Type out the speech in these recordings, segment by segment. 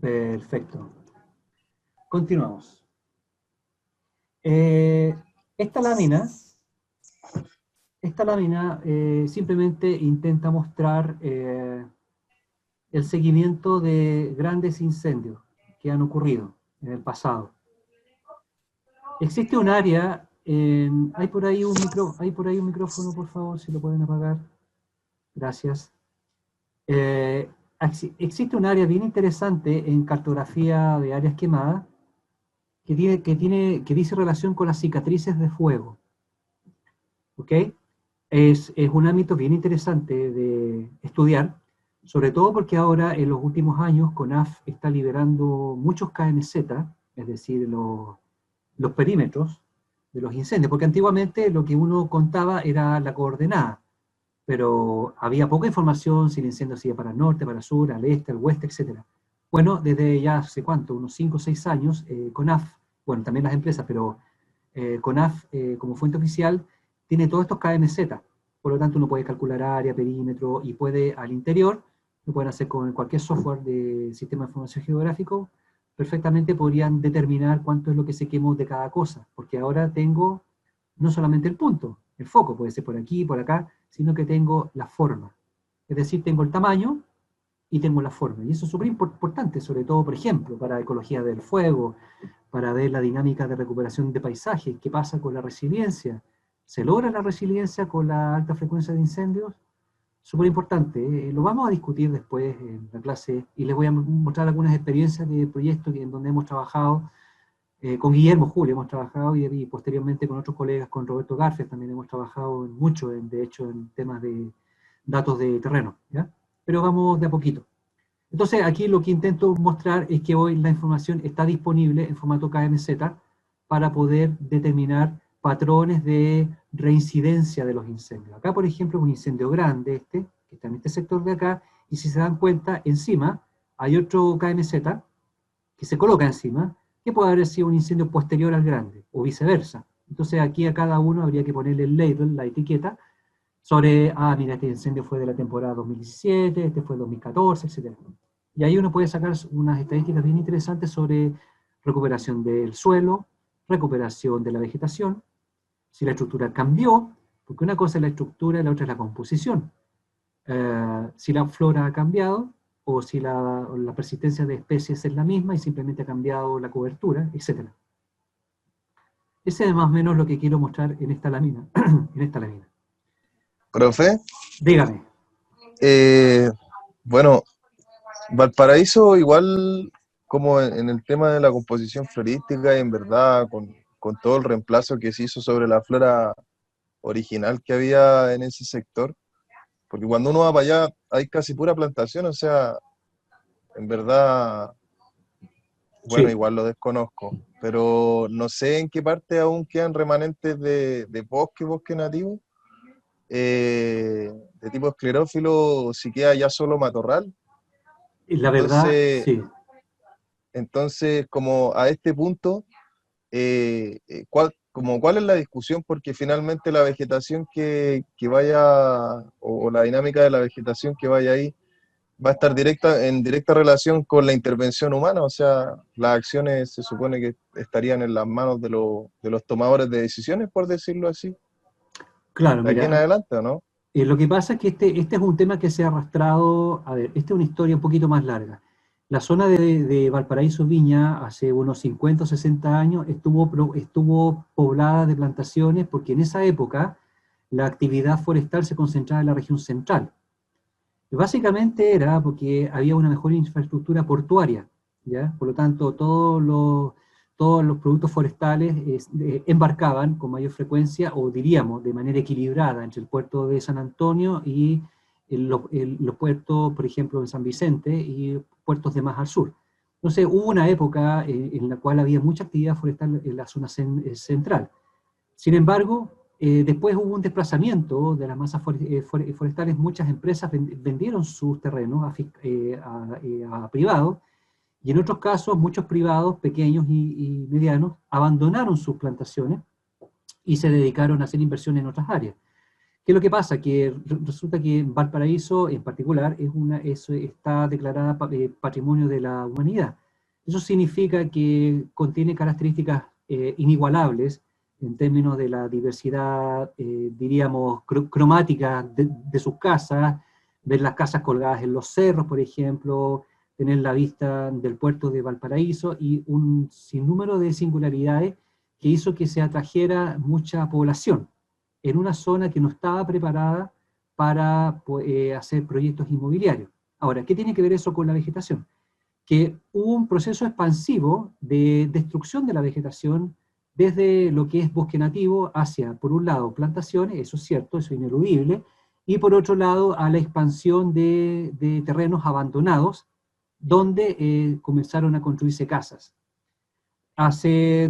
Perfecto. Continuamos. Esta lámina simplemente intenta mostrar el seguimiento de grandes incendios que han ocurrido en el pasado. Existe un área, hay por ahí un micrófono, por favor, si lo pueden apagar. Gracias. Existe un área bien interesante en cartografía de áreas quemadas que dice relación con las cicatrices de fuego. ¿Ok? Es un ámbito bien interesante de estudiar, sobre todo porque ahora en los últimos años CONAF está liberando muchos KMZ, es decir, los perímetros de los incendios, porque antiguamente lo que uno contaba era la coordenada, pero había poca información si el incendio se iba para el norte, para el sur, al este, al oeste, etc. Bueno, desde ya hace cuánto, unos 5 o 6 años, CONAF, bueno, también las empresas, pero CONAF como fuente oficial tiene todos estos KMZ, por lo tanto uno puede calcular área, perímetro, y puede al interior, lo pueden hacer con cualquier software de sistema de información geográfico, perfectamente podrían determinar cuánto es lo que se quemó de cada cosa, porque ahora tengo no solamente el punto, el foco, puede ser por aquí, por acá, sino que tengo la forma. Es decir, tengo el tamaño y tengo la forma. Y eso es súper importante, sobre todo, por ejemplo, para ecología del fuego, para ver la dinámica de recuperación de paisajes, qué pasa con la resiliencia. ¿Se logra la resiliencia con la alta frecuencia de incendios? Súper importante. Lo vamos a discutir después en la clase y les voy a mostrar algunas experiencias de proyectos en donde hemos trabajado. Con Guillermo Julio hemos trabajado y posteriormente con otros colegas, con Roberto Garfias también hemos trabajado mucho, de hecho, en temas de datos de terreno, ¿ya? Pero vamos de a poquito. Entonces aquí lo que intento mostrar es que hoy la información está disponible en formato KMZ para poder determinar patrones de reincidencia de los incendios. Acá, por ejemplo, un incendio grande que está en este sector de acá, y si se dan cuenta, encima hay otro KMZ que se coloca encima, que puede haber sido un incendio posterior al grande, o viceversa. Entonces aquí a cada uno habría que ponerle el label, la etiqueta, sobre, mira, este incendio fue de la temporada 2017, este fue 2014, etc. Y ahí uno puede sacar unas estadísticas bien interesantes sobre recuperación del suelo, recuperación de la vegetación, si la estructura cambió, porque una cosa es la estructura y la otra es la composición. Si la flora ha cambiado, o si la persistencia de especies es la misma y simplemente ha cambiado la cobertura, etc. Ese es más o menos lo que quiero mostrar en esta lámina. en esta lámina. Profe, Dígame. Bueno, Valparaíso igual como en el tema de la composición florística y en verdad con todo el reemplazo que se hizo sobre la flora original que había en ese sector, porque cuando uno va para allá hay casi pura plantación, o sea, en verdad, bueno, Sí. igual lo desconozco, pero no sé en qué parte aún quedan remanentes de bosque nativo, de tipo esclerófilo, o si queda ya solo matorral. La verdad, Entonces, sí. como a este punto, ¿cuál es la discusión? Porque finalmente la vegetación que vaya, o la dinámica de la vegetación que vaya ahí, va a estar en directa relación con la intervención humana, o sea, las acciones se supone que estarían en las manos de los tomadores de decisiones, por decirlo así, Claro, de aquí en mira, adelante, ¿o no? lo que pasa es que este es un tema que se ha arrastrado, a ver, esta es una historia un poquito más larga. La zona de Valparaíso Viña, hace unos 50 o 60 años, estuvo poblada de plantaciones porque en esa época la actividad forestal se concentraba en la región central. Y básicamente era porque había una mejor infraestructura portuaria, ¿ya? Por lo tanto, todos los productos forestales embarcaban con mayor frecuencia, o diríamos de manera equilibrada, entre el puerto de San Antonio y los puertos, por ejemplo, en San Vicente y puertos de más al sur. Entonces hubo una época en la cual había mucha actividad forestal en la zona central. Sin embargo, después hubo un desplazamiento de las masas forestales. Muchas empresas vendieron sus terrenos a privados, y en otros casos muchos privados pequeños y medianos abandonaron sus plantaciones y se dedicaron a hacer inversión en otras áreas. ¿Qué es lo que pasa? Que resulta que Valparaíso en particular está declarada Patrimonio de la Humanidad. Eso significa que contiene características inigualables en términos de la diversidad, diríamos, cromática de sus casas, ver las casas colgadas en los cerros, por ejemplo, tener la vista del puerto de Valparaíso y un sinnúmero de singularidades que hizo que se atrajera mucha población en una zona que no estaba preparada para hacer proyectos inmobiliarios. Ahora, ¿qué tiene que ver eso con la vegetación? Que hubo un proceso expansivo de destrucción de la vegetación desde lo que es bosque nativo hacia, por un lado, plantaciones, eso es cierto, eso es ineludible, y por otro lado, a la expansión de terrenos abandonados, donde comenzaron a construirse casas. Yo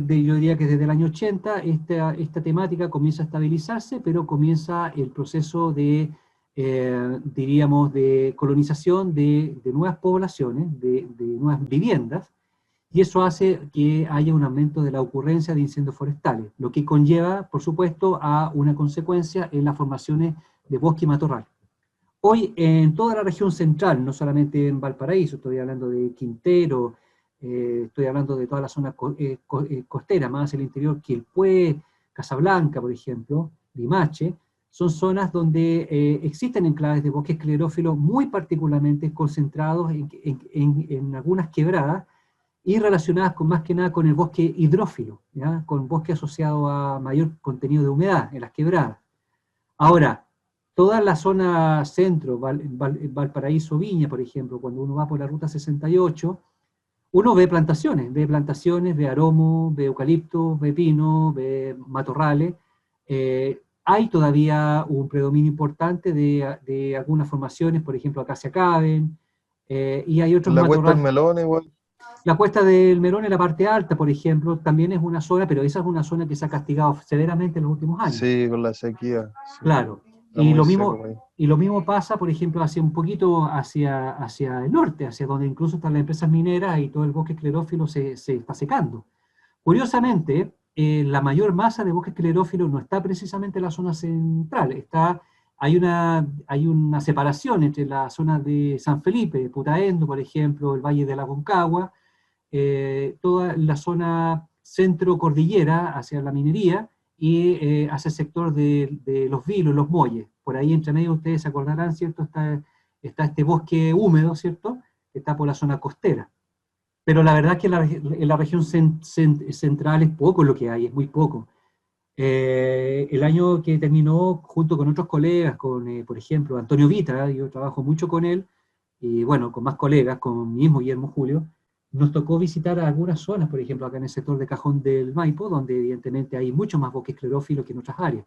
diría que desde el año 80 esta temática comienza a estabilizarse, pero comienza el proceso diríamos, de colonización de nuevas poblaciones, de nuevas viviendas, y eso hace que haya un aumento de la ocurrencia de incendios forestales, lo que conlleva, por supuesto, a una consecuencia en las formaciones de bosque y matorral. Hoy en toda la región central, no solamente en Valparaíso, estoy hablando de Quintero, estoy hablando de toda la zona costera, más el interior, Quilpué, Casablanca, por ejemplo, Limache, son zonas donde existen enclaves de bosque esclerófilo muy particularmente concentrados en algunas quebradas y relacionadas más que nada con el bosque hidrófilo, ¿ya? Con bosque asociado a mayor contenido de humedad en las quebradas. Ahora, toda la zona centro, Valparaíso, Viña, por ejemplo, cuando uno va por la ruta 68, uno ve plantaciones, ve aromo, ve eucalipto, ve pino, ve matorrales. Hay todavía un predominio importante de algunas formaciones, por ejemplo, acacia caben, y hay otros La Cuesta del matorrales. Melón igual. La Cuesta del Melón en la parte alta, por ejemplo, también es una zona, pero esa es una zona que se ha castigado severamente en los últimos años. Sí, con la sequía. Sí. Claro. Está muy seco ahí. Y lo mismo pasa, por ejemplo, hacia un poquito hacia el norte, hacia donde incluso están las empresas mineras y todo el bosque esclerófilo se está secando. Curiosamente, la mayor masa de bosque esclerófilo no está precisamente en la zona central, hay una separación entre la zona de San Felipe, de Putaendo, por ejemplo, el Valle de la Concagua, toda la zona centro-cordillera hacia la minería y hacia el sector de los vilos, los muelles. Por ahí entre medio ustedes se acordarán, ¿cierto? Está este bosque húmedo, ¿cierto? Que está por la zona costera. Pero la verdad es que en la región central es poco lo que hay, es muy poco. El año que terminó, junto con otros colegas, por ejemplo, Antonio Vita, yo trabajo mucho con él, y bueno, con más colegas, con mi mismo Guillermo Julio, nos tocó visitar algunas zonas, por ejemplo, acá en el sector de Cajón del Maipo, donde evidentemente hay mucho más bosque esclerófilo que en otras áreas.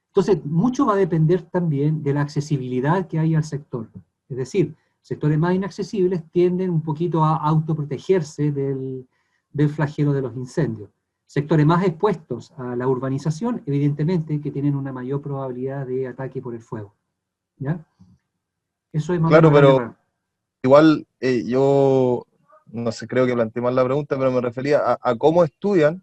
Entonces, mucho va a depender también de la accesibilidad que hay al sector. Es decir, sectores más inaccesibles tienden un poquito a autoprotegerse del flagelo de los incendios. Sectores más expuestos a la urbanización, evidentemente, que tienen una mayor probabilidad de ataque por el fuego. ¿Ya? Eso es más o Claro, menos grande pero para... igual yo, no sé, creo que planteé mal la pregunta, pero me refería a cómo estudian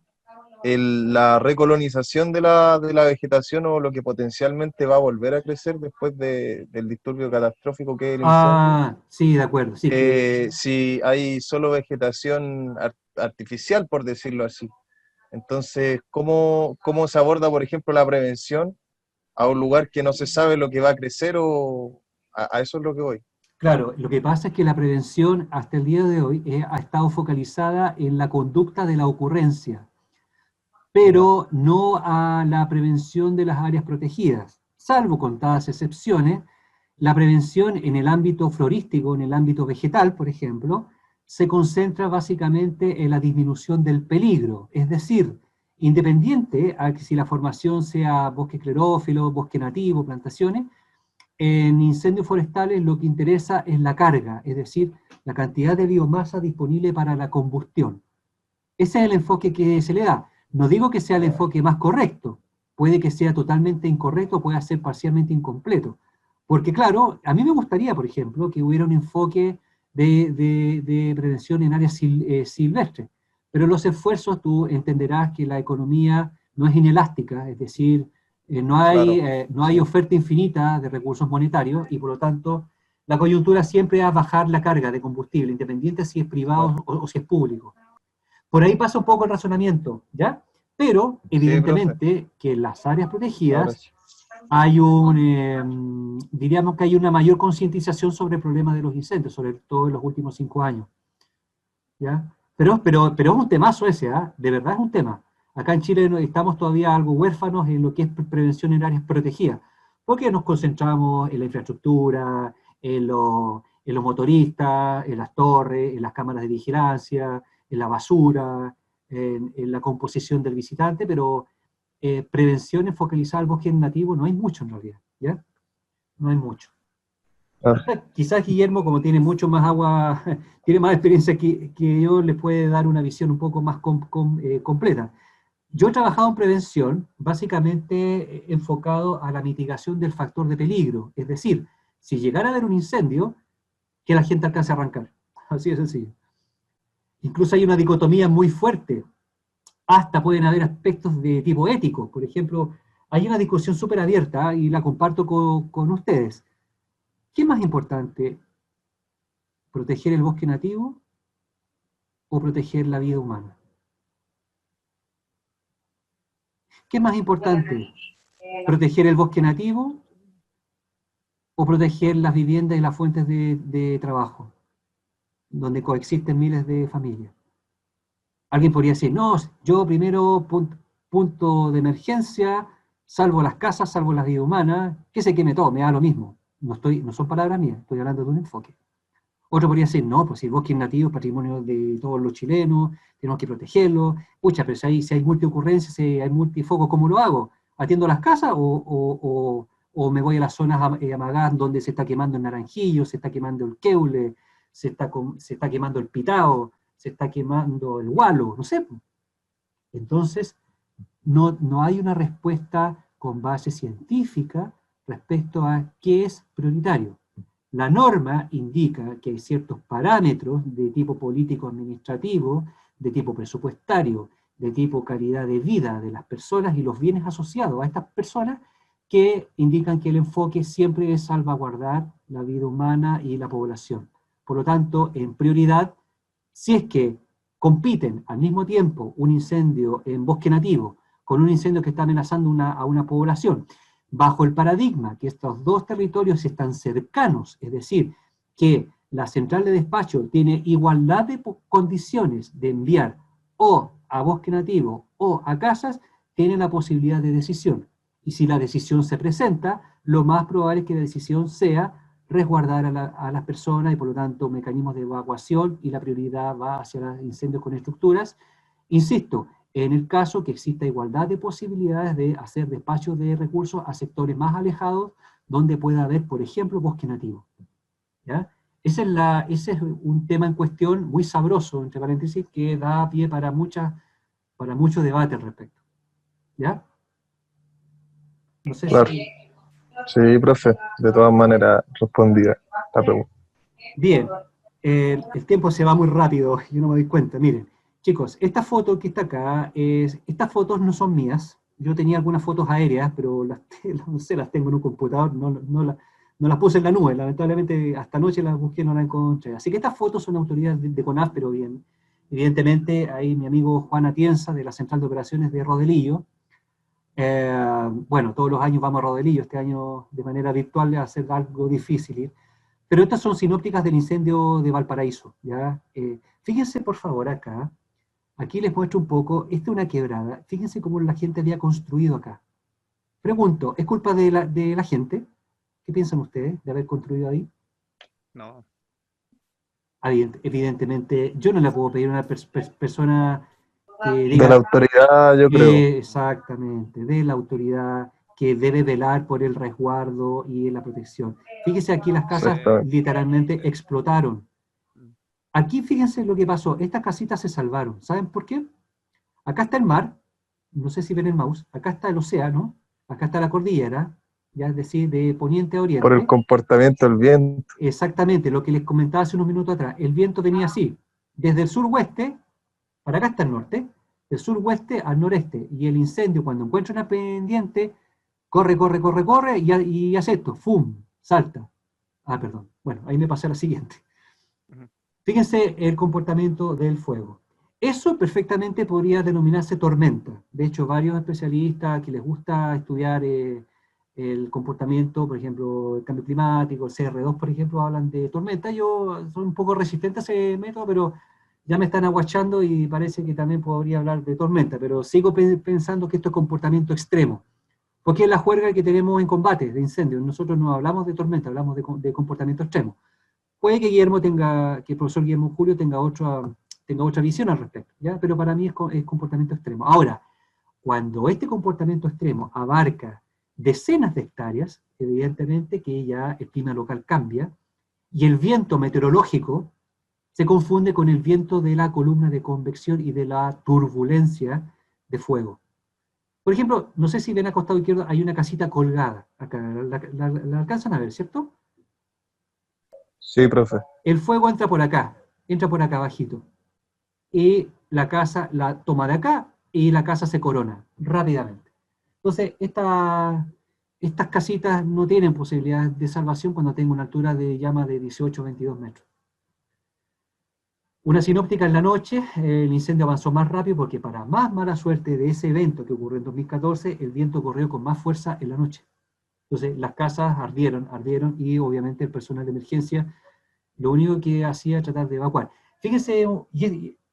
la recolonización de la vegetación o lo que potencialmente va a volver a crecer después del disturbio catastrófico que es el incendio. Ah, sí, de acuerdo. Sí, que Si hay solo vegetación artificial, por decirlo así. Entonces, ¿cómo se aborda, por ejemplo, la prevención a un lugar que no se sabe lo que va a crecer o a eso es lo que voy? claro, lo que pasa es que la prevención hasta el día de hoy ha estado focalizada en la conducta de la ocurrencia, Ya. pero no a la prevención de las áreas protegidas. Salvo contadas excepciones, la prevención en el ámbito florístico, en el ámbito vegetal, por ejemplo, se concentra básicamente en la disminución del peligro, es decir, independiente a que si la formación sea bosque esclerófilo, bosque nativo, plantaciones, en incendios forestales lo que interesa es la carga, es decir, la cantidad de biomasa disponible para la combustión. Ese es el enfoque que se le da. No digo que sea el enfoque más correcto, puede que sea totalmente incorrecto, puede ser parcialmente incompleto. Porque claro, a mí me gustaría, por ejemplo, que hubiera un enfoque de prevención en áreas silvestres, pero los esfuerzos, tú entenderás que la economía no es inelástica, es decir, Claro, no hay sí, oferta infinita de recursos monetarios y por lo tanto la coyuntura siempre va a bajar la carga de combustible, independiente si es claro. privado o si es público. Por ahí pasa un poco el razonamiento, ¿ya? Pero Sí, profe, evidentemente que en las áreas ahora protegidas sí. hay diríamos que hay una mayor concientización sobre el problema de los incendios, sobre todo en los últimos 5 años, ¿ya? Pero es un temazo ese, ¿ah? De verdad es un tema. Acá en Chile estamos todavía algo huérfanos en lo que es prevención en áreas protegidas, porque nos concentramos en la infraestructura, en los motoristas, en las torres, en las cámaras de vigilancia, en la basura, en la composición del visitante, pero prevención focalizada al bosque nativo no hay mucho en realidad, ¿ya? No hay mucho. Claro. Quizás Guillermo, como tiene mucho más agua, tiene más experiencia que yo, les puede dar una visión un poco más completa. Yo he trabajado en prevención, básicamente enfocado a la mitigación del factor de peligro, es decir, si llegara a haber un incendio, que la gente alcance a arrancar. Así de sencillo. Incluso hay una dicotomía muy fuerte, hasta pueden haber aspectos de tipo ético. Por ejemplo, hay una discusión súper abierta y la comparto con ustedes. ¿Qué es más importante, proteger el bosque nativo o proteger la vida humana? ¿Qué es más importante? ¿Proteger el bosque nativo o proteger las viviendas y las fuentes de trabajo, donde coexisten miles de familias? Alguien podría decir, no, yo primero punto de emergencia, salvo las casas, salvo las vidas humanas, que se queme todo, me da lo mismo. No son palabras mías, estoy hablando de un enfoque. Otro podría decir, no, pues si el bosque es nativo, es patrimonio de todos los chilenos, tenemos que protegerlo. Pucha, pero si hay multiocurrencias, si hay multifocos, ¿cómo lo hago? ¿Atiendo las casas o me voy a las zonas amagadas donde se está quemando el naranjillo, se está quemando el queule, se está quemando el pitao, se está quemando el gualo? No sé. Entonces, no hay una respuesta con base científica respecto a qué es prioritario. La norma indica que hay ciertos parámetros de tipo político-administrativo, de tipo presupuestario, de tipo calidad de vida de las personas y los bienes asociados a estas personas que indican que el enfoque siempre es salvaguardar la vida humana y la población. Por lo tanto, en prioridad, si es que compiten al mismo tiempo un incendio en bosque nativo con un incendio que está amenazando a una población, bajo el paradigma que estos dos territorios están cercanos, es decir, que la central de despacho tiene igualdad de condiciones de enviar o a bosque nativo o a casas, tienen la posibilidad de decisión. Y si la decisión se presenta, lo más probable es que la decisión sea resguardar a las personas y por lo tanto mecanismos de evacuación y la prioridad va hacia los incendios con estructuras. Insisto, en el caso que exista igualdad de posibilidades de hacer despachos de recursos a sectores más alejados donde pueda haber, por ejemplo, bosque nativo. ¿Ya? Ese es un tema en cuestión muy sabroso, entre paréntesis, que da pie para mucho debate al respecto. ¿Ya? No sé Claro. si... Sí, profe, de todas maneras respondida la pregunta. Bien, el tiempo se va muy rápido, yo no me doy cuenta. Miren, chicos, esta foto que está acá, estas fotos no son mías. Yo tenía algunas fotos aéreas, pero no sé, las tengo en un computador, no las puse en la nube. Lamentablemente, hasta anoche las busqué, no las encontré. Así que estas fotos son autoridades de CONAF, pero bien. Evidentemente, ahí mi amigo Juan Atienza, de la Central de Operaciones de Rodelillo. Bueno, todos los años vamos a Rodelillo, este año de manera virtual va a ser algo difícil ir. Pero estas son sinópticas del incendio de Valparaíso, ¿ya? Fíjense por favor acá, aquí les muestro un poco, esta es una quebrada, fíjense cómo la gente había construido acá. Pregunto, ¿es culpa de la gente? ¿Qué piensan ustedes de haber construido ahí? No, Evidentemente, yo no le puedo pedir a una persona que De la diga autoridad, yo creo. exactamente, de la autoridad que debe velar por el resguardo y la protección. Fíjense aquí las casas Exactamente. literalmente sí. explotaron. Mm. Aquí fíjense lo que pasó, estas casitas se salvaron. ¿Saben por qué? Acá está el mar, no sé si ven el mouse, acá está el océano, acá está la cordillera, ya es decir, de poniente a Por el oriente. comportamiento del viento. Exactamente, lo que les comentaba hace unos minutos atrás. El viento venía así, desde el suroeste, para acá está el norte, del suroeste al noreste, y el incendio cuando encuentra una pendiente, corre, corre, corre, corre, y hace esto, ¡fum! Salta. Ah, perdón. Bueno, ahí me pasé a la siguiente. Ujú. Fíjense el comportamiento del fuego. Eso perfectamente podría denominarse tormenta. De hecho, varios especialistas que les gusta estudiar el comportamiento, por ejemplo, el cambio climático, el CR2, por ejemplo, hablan de tormenta. Yo soy un poco resistente a ese método, pero ya me están aguachando y parece que también podría hablar de tormenta, pero sigo pensando que esto es comportamiento extremo. Porque es la juerga que tenemos en combate de incendios. Nosotros no hablamos de tormenta, hablamos de comportamiento extremo. Puede que que el profesor Guillermo Julio tenga otra visión al respecto, ¿ya? Pero para mí es comportamiento extremo. Ahora, cuando este comportamiento extremo abarca decenas de hectáreas, evidentemente que ya el clima local cambia y el viento meteorológico se confunde con el viento de la columna de convección y de la turbulencia de fuego. Por ejemplo, no sé si ven a costado izquierdo, hay una casita colgada. Acá, la alcanzan a ver, ¿cierto? Sí, profe. El fuego entra por acá abajito. Y la casa la toma de acá y la casa se corona rápidamente. Entonces, estas casitas no tienen posibilidad de salvación cuando tengo una altura de llama de 18 o 22 metros. Una sinóptica en la noche, el incendio avanzó más rápido porque para más mala suerte de ese evento que ocurrió en 2014, el viento corrió con más fuerza en la noche. Entonces las casas ardieron y obviamente el personal de emergencia lo único que hacía era tratar de evacuar. Fíjense,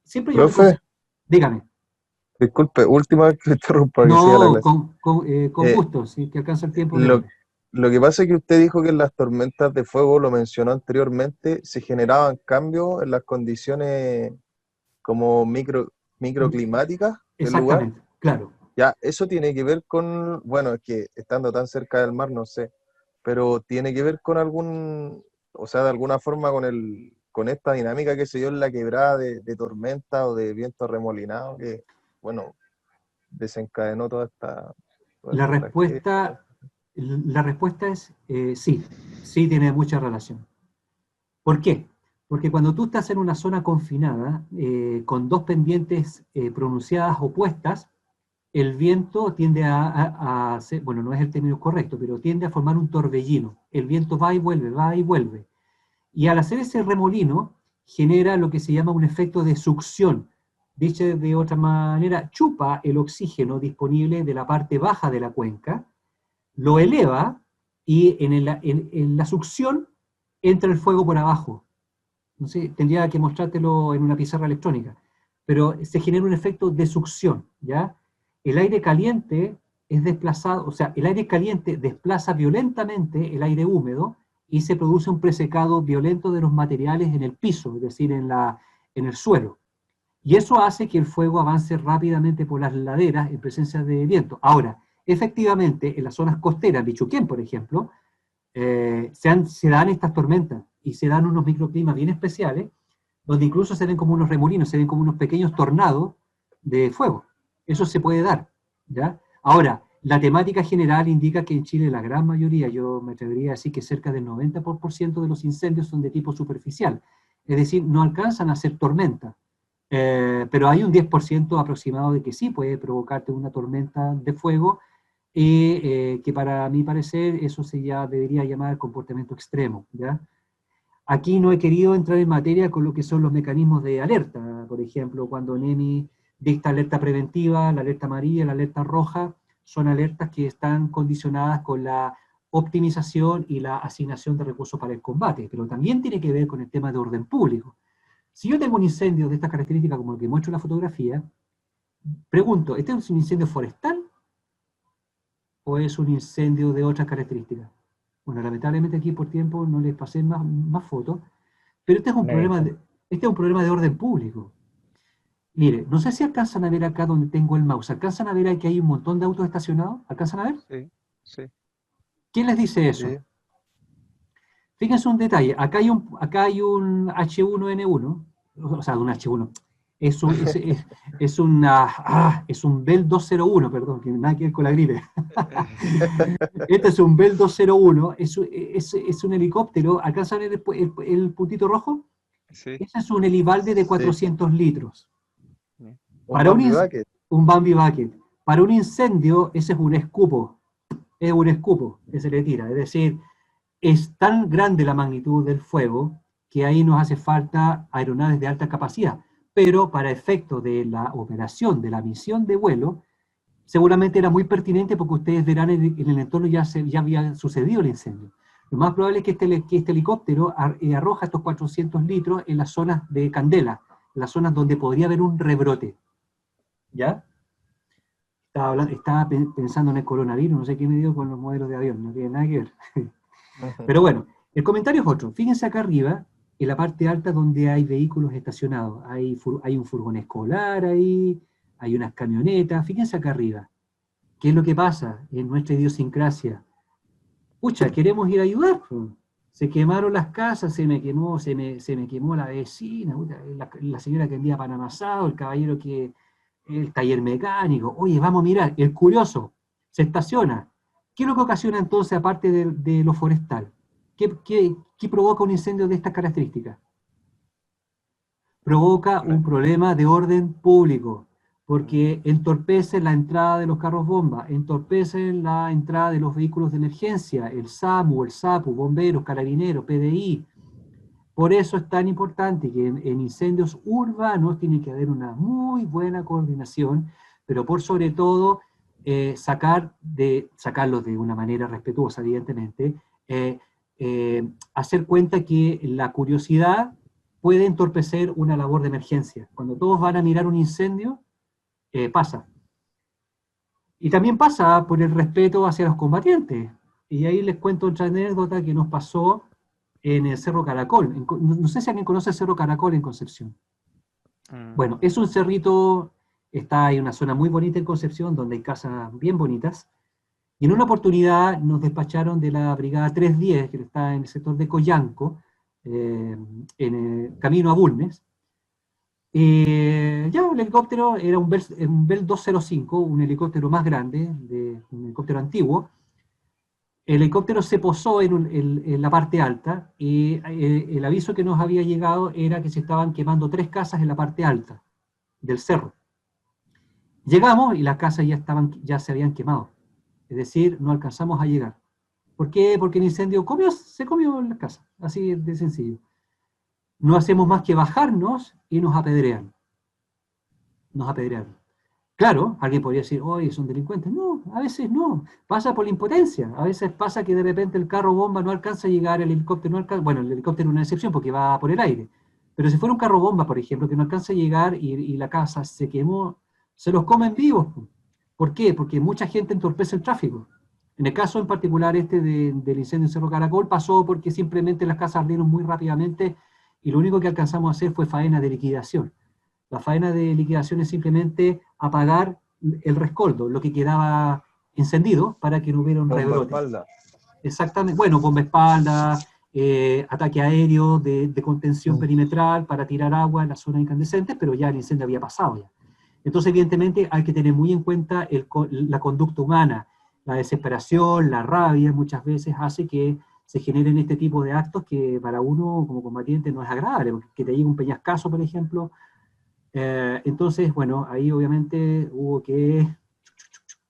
siempre yo Profe, dígame. disculpe, última vez que me interrumpa que siga la No, clase. con Eh, gusto, si que alcanza el tiempo, lo, démosle. lo que pasa es que usted dijo que en las tormentas de fuego, lo mencionó anteriormente, se generaban cambios en las condiciones como microclimáticas del lugar. Exactamente, claro. Ya, eso tiene que ver con, bueno, es que estando tan cerca del mar, no sé, pero tiene que ver con algún, o sea, de alguna forma con esta dinámica que se dio en la quebrada de tormenta o de viento remolinado que, bueno, desencadenó toda La esta tragedia. respuesta, la respuesta es sí, sí tiene mucha relación. ¿Por qué? Porque cuando tú estás en una zona confinada, con dos pendientes pronunciadas opuestas, el viento tiende a hacer, bueno, no es el término correcto, pero tiende a formar un torbellino. El viento va y vuelve, va y vuelve. Y al hacer ese remolino, genera lo que se llama un efecto de succión. Dicho de otra manera, chupa el oxígeno disponible de la parte baja de la cuenca, lo eleva y en la succión entra el fuego por abajo. No sé, tendría que mostrártelo en una pizarra electrónica, pero se genera un efecto de succión, ¿ya? El aire caliente es desplazado, o sea, el aire caliente desplaza violentamente el aire húmedo y se produce un presecado violento de los materiales en el piso, es decir, en el suelo. Y eso hace que el fuego avance rápidamente por las laderas en presencia de viento. Ahora, efectivamente, en las zonas costeras, Bichuquén, por ejemplo, se dan estas tormentas y se dan unos microclimas bien especiales, donde incluso se ven como unos remolinos, se ven como unos pequeños tornados de fuego. Eso se puede dar, ¿ya? Ahora, la temática general indica que en Chile la gran mayoría, yo me atrevería a decir que cerca del 90% de los incendios son de tipo superficial, es decir, no alcanzan a ser tormenta. Pero hay un 10% aproximado de que sí puede provocarte una tormenta de fuego y que para mi parecer eso se ya debería llamar comportamiento extremo, ¿ya? Aquí no he querido entrar en materia con lo que son los mecanismos de alerta, por ejemplo, cuando NEMI dicta alerta preventiva, la alerta amarilla, la alerta roja, son alertas que están condicionadas con la optimización y la asignación de recursos para el combate, pero también tiene que ver con el tema de orden público. Si yo tengo un incendio de estas características como el que muestro en la fotografía, pregunto, ¿este es un incendio forestal o es un incendio de otras características? Bueno, lamentablemente aquí por tiempo no les pasé más fotos, pero este es un problema de orden público. Mire, no sé si alcanzan a ver acá donde tengo el mouse. ¿Alcanzan a ver aquí que hay un montón de autos estacionados? ¿Alcanzan a ver? Sí, sí, ¿Quién les dice Sí. eso? Fíjense un detalle. Acá hay un H1N1, o sea, un H1. Es un Bell 201, perdón, que nada que ver con la gripe. Este es un Bell 201, es un helicóptero. ¿Alcanzan a ver el puntito rojo? sí. Ese es un helibalde de Sí. 400 litros. Un Para Bambi Bucket. un Bambi Bucket. Para un incendio, ese es un escupo. es un escupo que se le tira. Es decir, es tan grande la magnitud del fuego que ahí nos hace falta aeronaves de alta capacidad. Pero para efecto de la operación, de la misión de vuelo, seguramente era muy pertinente porque ustedes verán en el entorno ya había sucedido el incendio. Lo más probable es que este helicóptero arroja estos 400 litros en las zonas de candela, en las zonas donde podría haber un rebrote. ¿Ya? Estaba pensando en el coronavirus, no sé qué me dio con los modelos de avión, no tiene nada que ver. Pero bueno, el comentario es otro. Fíjense acá arriba, en la parte alta donde hay vehículos estacionados. Hay un furgón escolar ahí, hay unas camionetas. Fíjense acá arriba. ¿Qué es lo que pasa en nuestra idiosincrasia? Pucha, queremos ir a ayudar. Se quemaron las casas, se me quemó la vecina, la señora que vendía pan amasado, el caballero el taller mecánico. Oye, vamos a mirar, el curioso se estaciona. ¿Qué es lo que ocasiona entonces, aparte de lo forestal? ¿Qué provoca un incendio de estas características? Provoca un problema de orden público, porque entorpece la entrada de los carros bomba, entorpece la entrada de los vehículos de emergencia, el SAMU, el SAPU, bomberos, carabineros, PDI. Por eso es tan importante que en incendios urbanos tiene que haber una muy buena coordinación, pero por sobre todo sacarlos de una manera respetuosa, evidentemente, hacer cuenta que la curiosidad puede entorpecer una labor de emergencia. Cuando todos van a mirar un incendio, pasa. Y también pasa por el respeto hacia los combatientes. Y ahí les cuento otra anécdota que nos pasó en el Cerro Caracol. No sé si alguien conoce el Cerro Caracol en Concepción. Bueno, es un cerrito, está en una zona muy bonita en Concepción, donde hay casas bien bonitas. Y en una oportunidad nos despacharon de la Brigada 310, que está en el sector de Coyanco, en el camino a Bulnes. Ya el helicóptero era un Bell 205, un helicóptero más grande, un helicóptero antiguo. El helicóptero se posó en la parte alta y el aviso que nos había llegado era que se estaban quemando 3 casas en la parte alta del cerro. Llegamos y las casas ya se habían quemado. Es decir, no alcanzamos a llegar. ¿Por qué? Porque el incendio se comió en las casas. Así de sencillo. No hacemos más que bajarnos y nos apedrean. Nos apedrearon. Claro, alguien podría decir, oye, son delincuentes. No, a veces no. Pasa por la impotencia. A veces pasa que de repente el carro bomba no alcanza a llegar, el helicóptero no alcanza. Bueno, el helicóptero es una excepción porque va por el aire. Pero si fuera un carro bomba, por ejemplo, que no alcanza a llegar y la casa se quemó, se los comen vivos. ¿Por qué? Porque mucha gente entorpece el tráfico. En el caso en particular del incendio en Cerro Caracol pasó porque simplemente las casas ardieron muy rápidamente y lo único que alcanzamos a hacer fue faena de liquidación. La faena de liquidación es simplemente apagar el rescoldo, lo que quedaba encendido para que no hubiera un rebrote. Exactamente, bueno, bomba espalda, ataque aéreo de contención perimetral para tirar agua en las zonas incandescentes, pero ya el incendio había pasado ya. Entonces, evidentemente, hay que tener muy en cuenta la conducta humana. La desesperación, la rabia, muchas veces hace que se generen este tipo de actos que para uno como combatiente no es agradable, porque que te llegue un peñascazo, por ejemplo. Entonces, bueno, ahí obviamente hubo que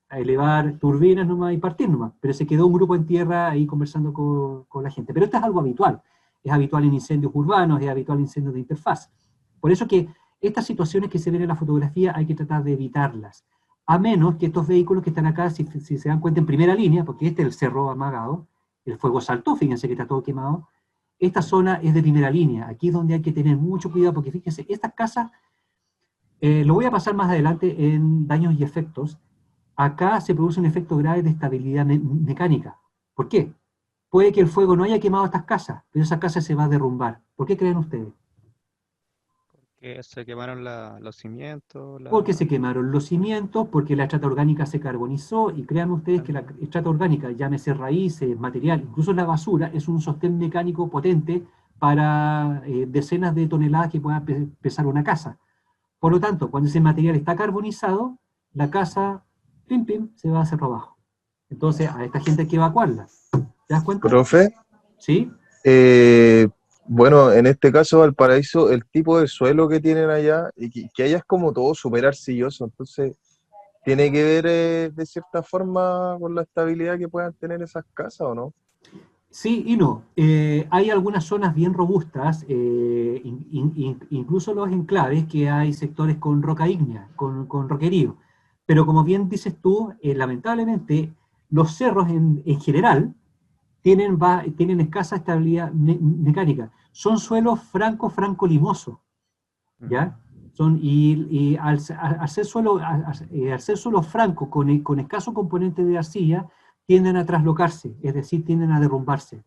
elevar turbinas nomás y partir nomás, pero se quedó un grupo en tierra ahí conversando con la gente. Pero esto es algo habitual, es habitual en incendios urbanos, es habitual en incendios de interfaz. Por eso que estas situaciones que se ven en la fotografía hay que tratar de evitarlas, a menos que estos vehículos que están acá, si se dan cuenta en primera línea, porque este es el cerro amagado, el fuego saltó, fíjense que está todo quemado, esta zona es de primera línea, aquí es donde hay que tener mucho cuidado, porque fíjense, estas casas, lo voy a pasar más adelante en daños y efectos, acá se produce un efecto grave de estabilidad mecánica. ¿Por qué? Puede que el fuego no haya quemado estas casas, pero esa casa se va a derrumbar. ¿Por qué creen ustedes? Que se quemaron los cimientos. Porque se quemaron los cimientos, porque la estrata orgánica se carbonizó, y crean ustedes que la estrata orgánica, llámese raíces, material, incluso la basura, es un sostén mecánico potente para decenas de toneladas que pueda pesar una casa. Por lo tanto, cuando ese material está carbonizado, la casa, pim, pim, se va a hacer abajo. Entonces, a esta gente hay que evacuarla. ¿Te das cuenta? Profe, ¿Sí? bueno, en este caso Valparaíso, el tipo de suelo que tienen allá, y que allá es como todo súper arcilloso, entonces ¿Tiene que ver de cierta forma con la estabilidad que puedan tener esas casas o no? Sí y no. Hay algunas zonas bien robustas, incluso los enclaves, que hay sectores con roca ígnea, con roquerío. Pero como bien dices tú, lamentablemente los cerros en general tienen escasa estabilidad mecánica. Son suelos franco-limosos, ¿ya? Y al ser suelo franco con escaso componente de arcilla, tienden a traslocarse, es decir, tienden a derrumbarse.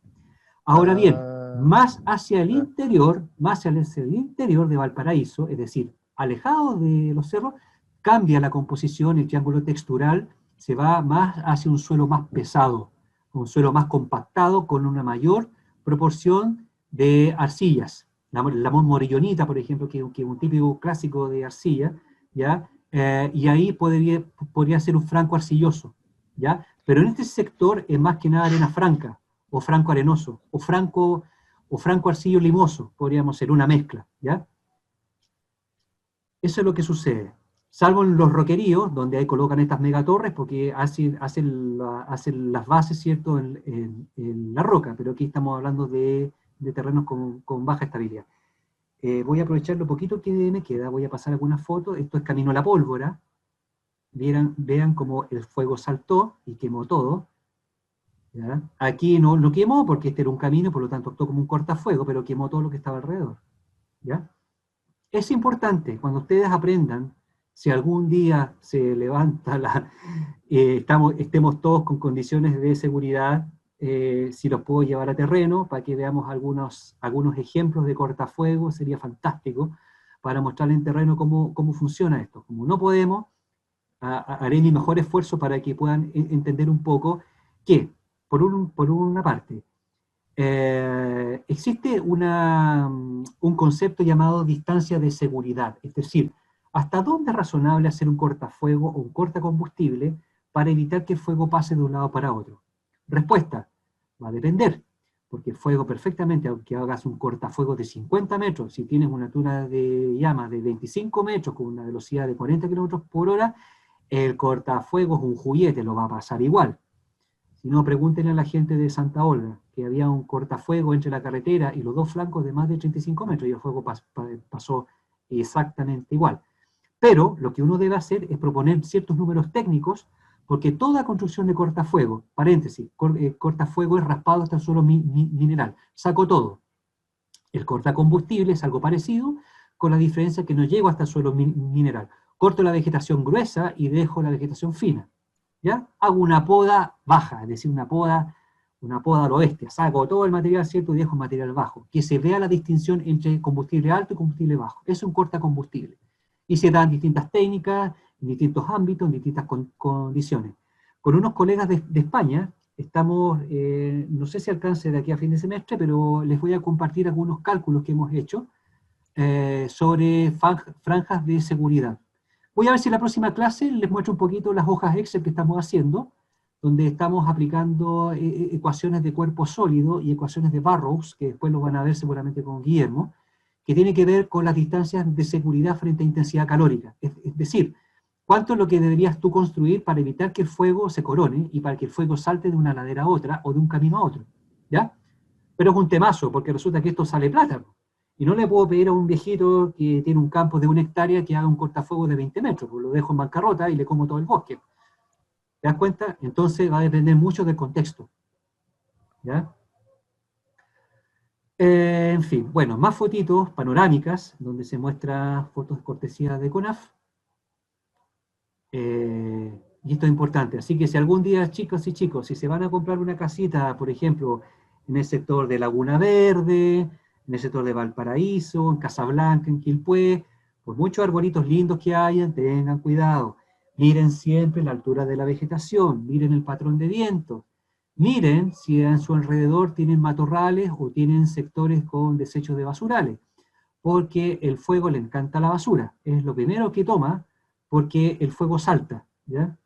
Ahora bien, Ah, ya. más hacia el interior de Valparaíso, es decir, alejado de los cerros, cambia la composición, el triángulo textural, se va más hacia un suelo más pesado, un suelo más compactado, con una mayor proporción de arcillas. La morillonita, por ejemplo, que es un típico clásico de arcilla, ¿ya? Y ahí podría ser un franco arcilloso, ¿ya? Pero en este sector es más que nada arena franca, o franco arenoso, o franco arcillo limoso, podríamos ser una mezcla, ¿ya? Eso es lo que sucede. Salvo en los roqueríos, donde ahí colocan estas megatorres, porque hacen las bases, ¿cierto?, en la roca, pero aquí estamos hablando de terrenos con baja estabilidad. Voy a aprovechar lo poquito que me queda, voy a pasar algunas fotos. Esto es camino a la pólvora. Vean cómo el fuego saltó y quemó todo. ¿Ya? Aquí no quemó porque este era un camino, por lo tanto actuó como un cortafuego, pero quemó todo lo que estaba alrededor. ¿Ya? Es importante, cuando ustedes aprendan, si algún día se levanta estemos todos con condiciones de seguridad, si los puedo llevar a terreno para que veamos algunos ejemplos de cortafuego, sería fantástico, para mostrarle en terreno cómo funciona esto. Como no podemos, haré mi mejor esfuerzo para que puedan entender un poco que, por una parte, existe un concepto llamado distancia de seguridad, es decir, ¿hasta dónde es razonable hacer un cortafuego o un cortacombustible para evitar que el fuego pase de un lado para otro? Respuesta, va a depender, porque el fuego perfectamente, aunque hagas un cortafuego de 50 metros, si tienes una altura de llama de 25 metros con una velocidad de 40 kilómetros por hora, el cortafuego es un juguete, lo va a pasar igual. Si no, pregúntenle a la gente de Santa Olga, que había un cortafuego entre la carretera y los dos flancos de más de 35 metros, y el fuego pasó exactamente igual. Pero lo que uno debe hacer es proponer ciertos números técnicos, porque toda construcción de cortafuego, paréntesis, cortafuego es raspado hasta el suelo mineral, saco todo. El cortacombustible es algo parecido, con la diferencia que no llego hasta el suelo mineral. Corto la vegetación gruesa y dejo la vegetación fina. ¿Ya? Hago una poda baja, es decir, una poda a lo bestia. Saco todo el material cierto y dejo material bajo. Que se vea la distinción entre combustible alto y combustible bajo. Eso es un cortacombustible. Y se dan distintas técnicas, en distintos ámbitos, en distintas condiciones. Con unos colegas de España, estamos, no sé si alcance de aquí a fin de semestre, pero les voy a compartir algunos cálculos que hemos hecho sobre franjas de seguridad. Voy a ver si en la próxima clase les muestro un poquito las hojas Excel que estamos haciendo, donde estamos aplicando ecuaciones de cuerpo sólido y ecuaciones de Burroughs, que después lo van a ver seguramente con Guillermo, que tiene que ver con las distancias de seguridad frente a intensidad calórica. Es decir, cuánto es lo que deberías tú construir para evitar que el fuego se corone y para que el fuego salte de una ladera a otra o de un camino a otro. ¿Ya? Pero es un temazo, porque resulta que esto sale plata. Y no le puedo pedir a un viejito que tiene un campo de 1 hectárea que haga un cortafuego de 20 metros, pues lo dejo en bancarrota y le como todo el bosque. ¿Te das cuenta? Entonces va a depender mucho del contexto. ¿Ya? En fin, bueno, más fotitos panorámicas, donde se muestra fotos de cortesía de CONAF. Y esto es importante. Así que si algún día, chicos y chicos, si se van a comprar una casita, por ejemplo, en el sector de Laguna Verde, en el sector de Valparaíso, en Casablanca, en Quilpué, por muchos arbolitos lindos que hayan, tengan cuidado. Miren siempre la altura de la vegetación, miren el patrón de viento, miren si en su alrededor tienen matorrales o tienen sectores con desechos de basurales, porque el fuego le encanta la basura, es lo primero que toma, porque el fuego salta, ¿ya?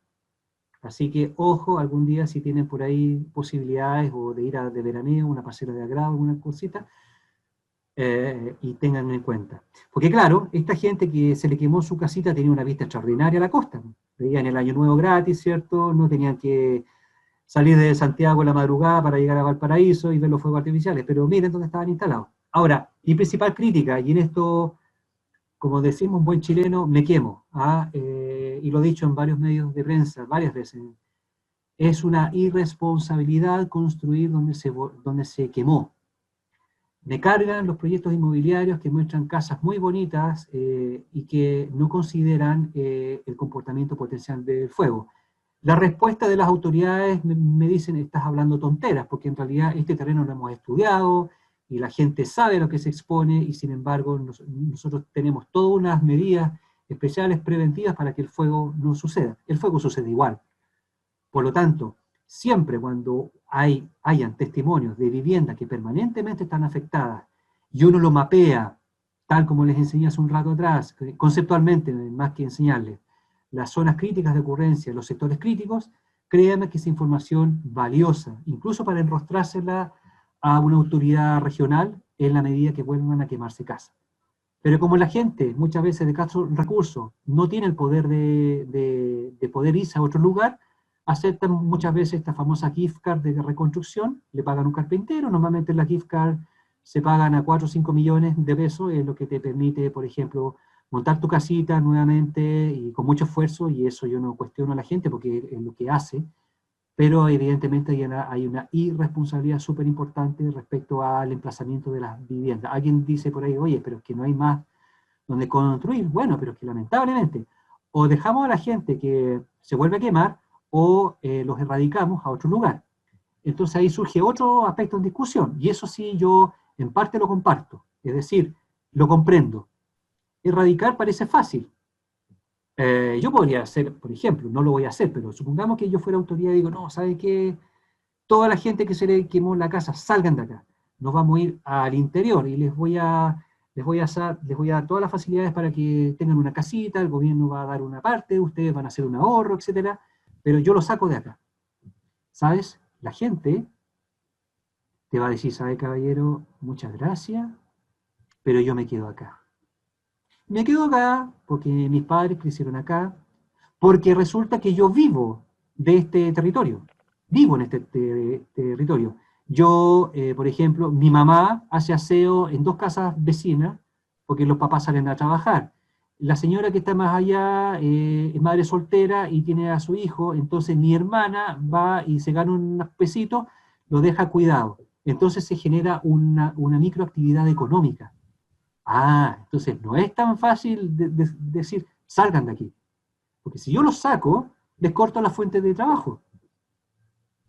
Así que, ojo, algún día si tienen por ahí posibilidades o de ir de veraneo, una parcela de agrado, alguna cosita, y tengan en cuenta. Porque claro, esta gente que se le quemó su casita tenía una vista extraordinaria a la costa, veían el Año Nuevo gratis, ¿cierto? No tenían que salir de Santiago en la madrugada para llegar a Valparaíso y ver los fuegos artificiales, pero miren dónde estaban instalados. Ahora, mi principal crítica, y en esto, como decimos un buen chileno, me quemo, y lo he dicho en varios medios de prensa varias veces, es una irresponsabilidad construir donde se quemó. Me cargan los proyectos inmobiliarios que muestran casas muy bonitas y que no consideran el comportamiento potencial del fuego. La respuesta de las autoridades me dicen, estás hablando tonteras, porque en realidad este terreno lo hemos estudiado y la gente sabe a lo que se expone y sin embargo nosotros tenemos todas unas medidas especiales preventivas para que el fuego no suceda. El fuego sucede igual. Por lo tanto, siempre cuando hayan testimonios de viviendas que permanentemente están afectadas y uno lo mapea, tal como les enseñé hace un rato atrás, conceptualmente, más que enseñarles, las zonas críticas de ocurrencia, los sectores críticos, créanme que esa información valiosa, incluso para enrostrársela a una autoridad regional en la medida que vuelvan a quemarse casas. Pero como la gente, muchas veces de escasos recursos, no tiene el poder de poder irse a otro lugar, aceptan muchas veces esta famosa gift card de reconstrucción, le pagan un carpintero, normalmente la gift card se pagan a 4 o 5 millones de pesos, es lo que te permite, por ejemplo, montar tu casita nuevamente y con mucho esfuerzo, y eso yo no cuestiono a la gente porque es lo que hace, pero evidentemente hay una irresponsabilidad súper importante respecto al emplazamiento de las viviendas. Alguien dice por ahí, oye, pero es que no hay más donde construir. Bueno, pero es que lamentablemente o dejamos a la gente que se vuelve a quemar o los erradicamos a otro lugar. Entonces ahí surge otro aspecto en discusión, y eso sí yo en parte lo comparto, es decir, lo comprendo. Erradicar parece fácil. Yo podría hacer, por ejemplo, no lo voy a hacer, pero supongamos que yo fuera autoridad y digo, no, ¿sabe qué? Toda la gente que se le quemó la casa, salgan de acá. Nos vamos a ir al interior y les voy a dar todas las facilidades para que tengan una casita, el gobierno va a dar una parte, ustedes van a hacer un ahorro, etcétera, pero yo lo saco de acá. ¿Sabes? La gente te va a decir, ¿sabe, caballero? Muchas gracias, pero yo me quedo acá. Me quedo acá porque mis padres crecieron acá, porque resulta que yo vivo de este territorio, vivo en este territorio. Yo, por ejemplo, mi mamá hace aseo en 2 casas vecinas, porque los papás salen a trabajar. La señora que está más allá es madre soltera y tiene a su hijo, entonces mi hermana va y se gana unos pesitos, lo deja cuidado. Entonces se genera una microactividad económica. Entonces no es tan fácil decir, salgan de aquí. Porque si yo los saco, les corto la fuente de trabajo.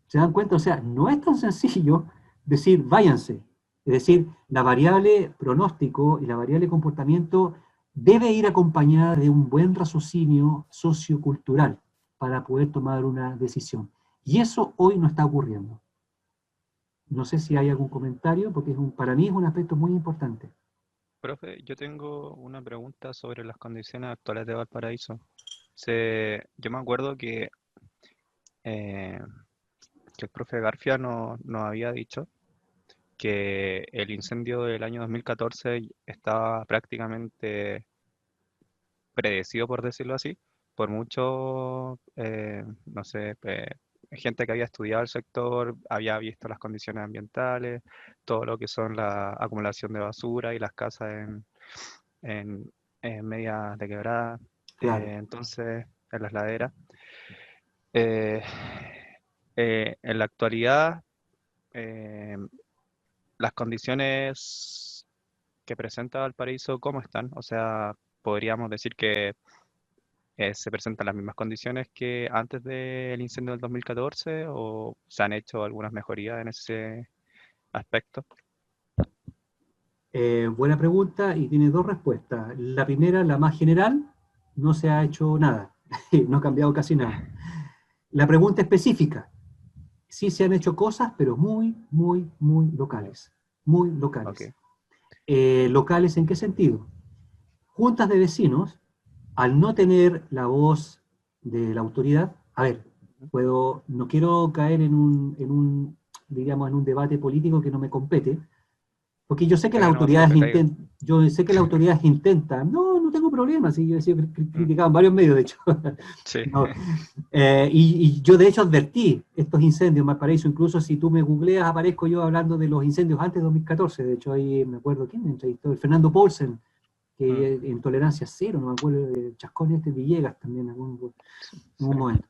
¿Se dan cuenta? O sea, no es tan sencillo decir, váyanse. Es decir, la variable pronóstico y la variable comportamiento debe ir acompañada de un buen raciocinio sociocultural para poder tomar una decisión. Y eso hoy no está ocurriendo. No sé si hay algún comentario, porque para mí es un aspecto muy importante. Profe, yo tengo una pregunta sobre las condiciones actuales de Valparaíso. Yo me acuerdo eh, que el profe Garfia nos había dicho que el incendio del año 2014 estaba prácticamente predecido, por decirlo así, por mucho, no sé, gente que había estudiado el sector, había visto las condiciones ambientales, todo lo que son la acumulación de basura y las casas en, en medias de quebrada, Claro. entonces en las laderas. Eh, en la actualidad, eh, las condiciones que presenta Valparaíso, ¿cómo están? O sea, podríamos decir que se presentan las mismas condiciones que antes del incendio del 2014 o se han hecho algunas mejorías en ese aspecto. Buena pregunta y tiene 2 respuestas. La primera, la más general, no se ha hecho nada, no ha cambiado casi nada. La pregunta específica, sí se han hecho cosas, pero muy, muy, muy locales. Muy locales. Okay. ¿Locales en qué sentido? Juntas de vecinos, al no tener la voz de la autoridad, a ver, no quiero caer diríamos, en un debate político que no me compete, porque yo sé que las Todavía no, profe, caiga. autoridades intentan, no tengo problemas, y yo he sido criticado en varios medios, de hecho. Sí. No, y yo de hecho advertí estos incendios en Valparaíso, incluso si tú me googleas aparezco yo hablando de los incendios antes de 2014, de hecho ahí me acuerdo quién me entrevistó, el Fernando Paulsen, que en Tolerancia Cero, no me acuerdo, de Chascón Villegas también en algún momento.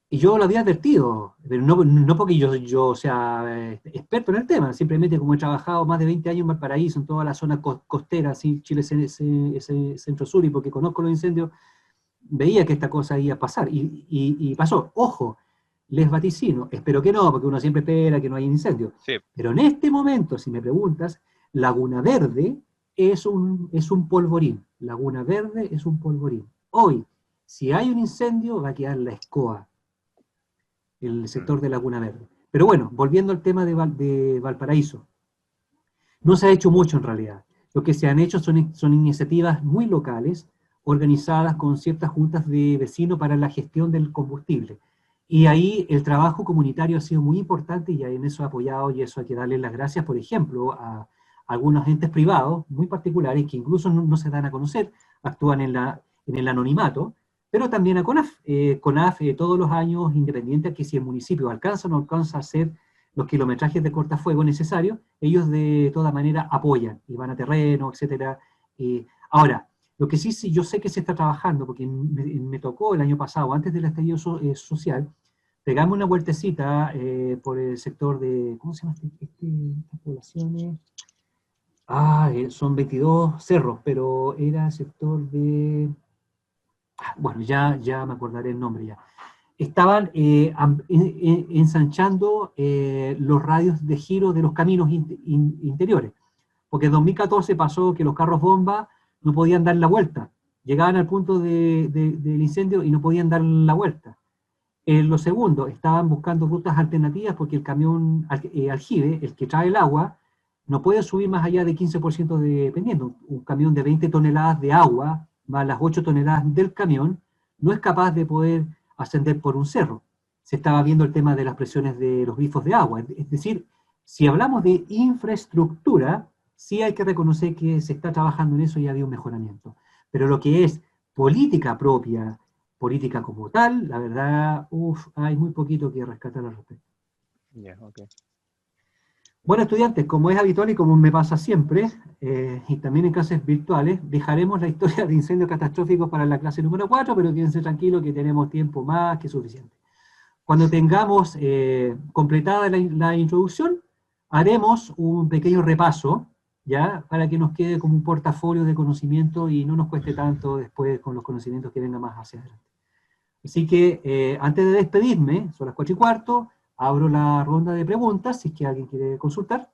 Y yo lo había advertido, pero no porque yo sea experto en el tema, simplemente como he trabajado más de 20 años en Valparaíso, en toda la zona costera, así, Chile centro-sur, y porque conozco los incendios, veía que esta cosa iba a pasar, y pasó. Ojo, les vaticino, espero que no, porque uno siempre espera que no haya incendio, Sí. pero en este momento, si me preguntas, Laguna Verde es un polvorín, Laguna Verde es un polvorín. Hoy, si hay un incendio, va a quedar la escoa, el sector de Laguna Verde. Pero bueno, volviendo al tema de Valparaíso, no se ha hecho mucho en realidad. Lo que se han hecho son iniciativas muy locales, organizadas con ciertas juntas de vecinos para la gestión del combustible. Y ahí el trabajo comunitario ha sido muy importante y en eso ha apoyado, y eso hay que darle las gracias, por ejemplo, a algunos entes privados muy particulares que incluso no se dan a conocer, actúan en el anonimato, pero también a CONAF. CONAF todos los años, independiente a que si el municipio alcanza o no alcanza a hacer los kilometrajes de cortafuego necesarios, ellos de toda manera apoyan y van a terreno, etc. Ahora, lo que sí yo sé que se está trabajando, porque me tocó el año pasado, antes del estallido social, pegarme una vueltecita por el sector de, ¿cómo se llama estas poblaciones? Son 22 cerros, pero era sector de... Bueno, ya me acordaré el nombre ya. Estaban ensanchando los radios de giro de los caminos interiores, porque en 2014 pasó que los carros bomba no podían dar la vuelta, llegaban al punto del incendio y no podían dar la vuelta. Lo segundo, estaban buscando rutas alternativas porque el camión aljibe, el que trae el agua, no puede subir más allá de 15% dependiendo. Un camión de 20 toneladas de agua, más las 8 toneladas del camión, no es capaz de poder ascender por un cerro. Se estaba viendo el tema de las presiones de los grifos de agua. Es decir, si hablamos de infraestructura, sí hay que reconocer que se está trabajando en eso y ha habido un mejoramiento. Pero lo que es política propia, política como tal, la verdad, hay muy poquito que rescatar al respecto. Okay. Bueno, estudiantes, como es habitual y como me pasa siempre, y también en clases virtuales, dejaremos la historia de incendios catastróficos para la clase número 4, pero quédense tranquilos que tenemos tiempo más que suficiente. Cuando tengamos completada la introducción, haremos un pequeño repaso, ¿ya? Para que nos quede como un portafolio de conocimiento y no nos cueste tanto después con los conocimientos que vengan más hacia adelante. Así que antes de despedirme, son las 4:15, abro la ronda de preguntas, si es que alguien quiere consultar.